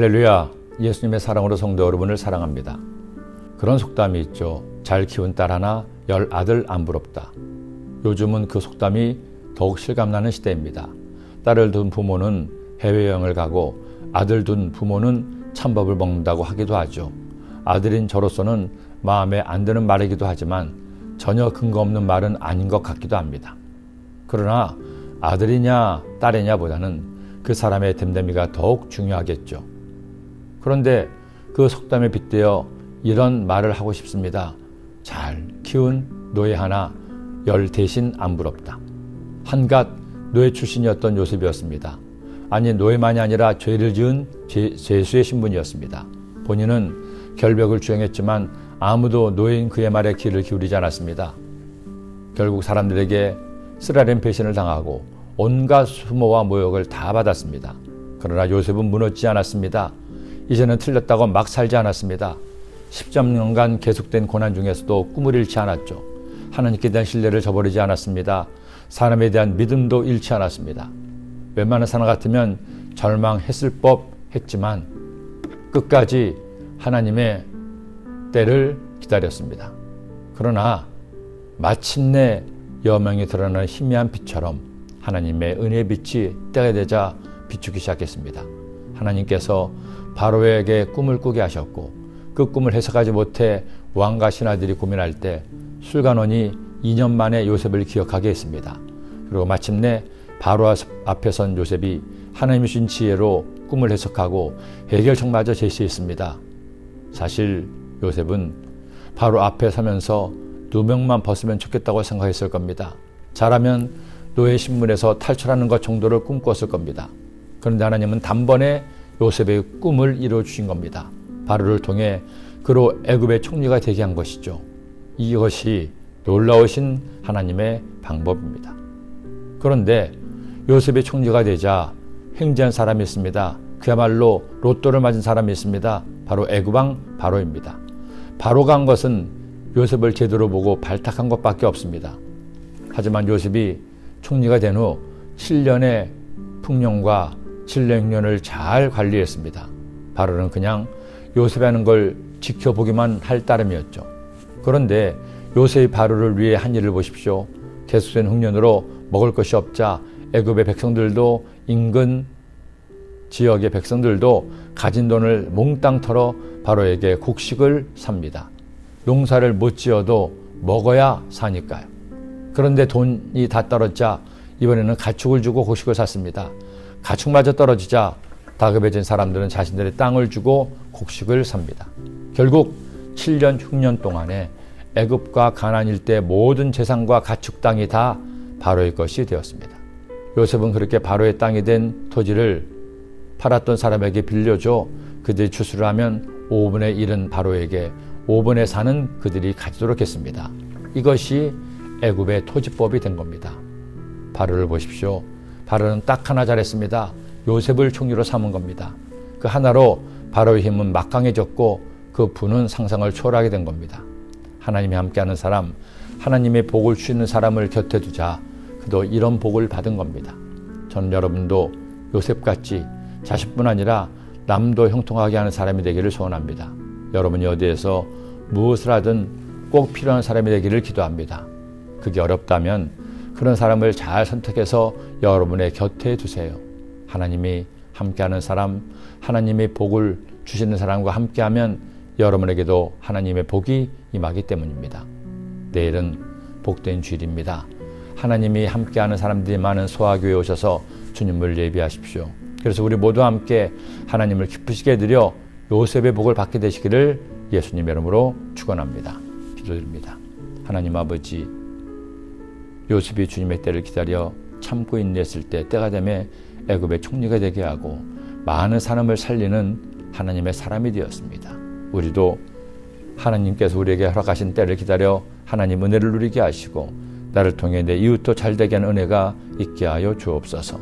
할렐루야, 예수님의 사랑으로 성도 여러분을 사랑합니다. 그런 속담이 있죠. 잘 키운 딸 하나, 10 아들 안 부럽다. 요즘은 그 속담이 더욱 실감나는 시대입니다. 딸을 둔 부모는 해외여행을 가고 아들 둔 부모는 찬밥을 먹는다고 하기도 하죠. 아들인 저로서는 마음에 안 드는 말이기도 하지만 전혀 근거 없는 말은 아닌 것 같기도 합니다. 그러나 아들이냐 딸이냐 보다는 그 사람의 됨됨이가 더욱 중요하겠죠. 그런데 그 속담에 빗대어 이런 말을 하고 싶습니다. 잘 키운 노예 하나, 10 대신 안 부럽다. 한갓 노예 출신이었던 요셉이었습니다. 아니, 노예만이 아니라 죄를 지은 죄수의 신분이었습니다. 본인은 결벽을 주행했지만 아무도 노예인 그의 말에 귀를 기울이지 않았습니다. 결국 사람들에게 쓰라린 배신을 당하고 온갖 수모와 모욕을 다 받았습니다. 그러나 요셉은 무너지지 않았습니다. 이제는 틀렸다고 막 살지 않았습니다. 13년간 계속된 고난 중에서도 꿈을 잃지 않았죠. 하나님께 대한 신뢰를 저버리지 않았습니다. 사람에 대한 믿음도 잃지 않았습니다. 웬만한 사람 같으면 절망했을 법했지만 끝까지 하나님의 때를 기다렸습니다. 그러나 마침내 여명이 드러나는 희미한 빛처럼 하나님의 은혜의 빛이 때가 되자 비추기 시작했습니다. 하나님께서 바로에게 꿈을 꾸게 하셨고 그 꿈을 해석하지 못해 왕과 신하들이 고민할 때 술관원이 2년 만에 요셉을 기억하게 했습니다. 그리고 마침내 바로 앞에 선 요셉이 하나님이 주신 지혜로 꿈을 해석하고 해결책마저 제시했습니다. 사실 요셉은 바로 앞에 서면서 누명만 벗으면 좋겠다고 생각했을 겁니다. 잘하면 노예 신분에서 탈출하는 것 정도를 꿈꿨을 겁니다. 그런데 하나님은 단번에 요셉의 꿈을 이루어 주신 겁니다. 바로를 통해 그로 애굽의 총리가 되게 한 것이죠. 이것이 놀라우신 하나님의 방법입니다. 그런데 요셉의 총리가 되자 횡재한 사람이 있습니다. 그야말로 로또를 맞은 사람이 있습니다. 바로 애굽왕 바로입니다. 바로가 한 것은 요셉을 제대로 보고 발탁한 것밖에 없습니다. 하지만 요셉이 총리가 된 후 7년의 풍년과 7년을 잘 관리했습니다. 바로는 그냥 요셉이 하는 걸 지켜보기만 할 따름이었죠. 그런데 요셉이 바로를 위해 한 일을 보십시오. 계속된 흉년으로 먹을 것이 없자 애굽의 백성들도 인근 지역의 백성들도 가진 돈을 몽땅 털어 바로에게 곡식을 삽니다. 농사를 못 지어도 먹어야 사니까요. 그런데 돈이 다 떨어지자 이번에는 가축을 주고 곡식을 샀습니다. 가축마저 떨어지자 다급해진 사람들은 자신들의 땅을 주고 곡식을 삽니다. 결국 7년 흉년 동안에 애굽과 가나안 일대 모든 재산과 가축 땅이 다 바로의 것이 되었습니다. 요셉은 그렇게 바로의 땅이 된 토지를 팔았던 사람에게 빌려줘 그들이 추수를 하면 5분의 1은 바로에게 5분의 4는 그들이 가지도록 했습니다. 이것이 애굽의 토지법이 된 겁니다. 바로를 보십시오. 바로는 딱 하나 잘했습니다. 요셉을 총리로 삼은 겁니다. 그 하나로 바로의 힘은 막강해졌고 그 부는 상상을 초월하게 된 겁니다. 하나님이 함께하는 사람, 하나님의 복을 주시는 사람을 곁에 두자 그도 이런 복을 받은 겁니다. 저는 여러분도 요셉같이 자식뿐 아니라 남도 형통하게 하는 사람이 되기를 소원합니다. 여러분이 어디에서 무엇을 하든 꼭 필요한 사람이 되기를 기도합니다. 그게 어렵다면 그런 사람을 잘 선택해서 여러분의 곁에 두세요. 하나님이 함께하는 사람, 하나님의 복을 주시는 사람과 함께하면 여러분에게도 하나님의 복이 임하기 때문입니다. 내일은 복된 주일입니다. 하나님이 함께하는 사람들이 많은 소아교회에 오셔서 주님을 예비하십시오. 그래서 우리 모두 함께 하나님을 기쁘시게 드려 요셉의 복을 받게 되시기를 예수님의 이름으로 축원합니다. 기도드립니다. 하나님 아버지, 요셉이 주님의 때를 기다려 참고 인내했을 때 때가 되매 애굽의 총리가 되게 하고 많은 사람을 살리는 하나님의 사람이 되었습니다. 우리도 하나님께서 우리에게 허락하신 때를 기다려 하나님 은혜를 누리게 하시고 나를 통해 내 이웃도 잘되게 하는 은혜가 있게 하여 주옵소서.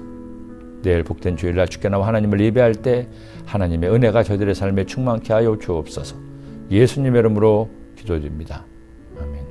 내일 복된 주일날 주께 나와 하나님을 예배할 때 하나님의 은혜가 저희들의 삶에 충만케 하여 주옵소서. 예수님의 이름으로 기도드립니다. 아멘.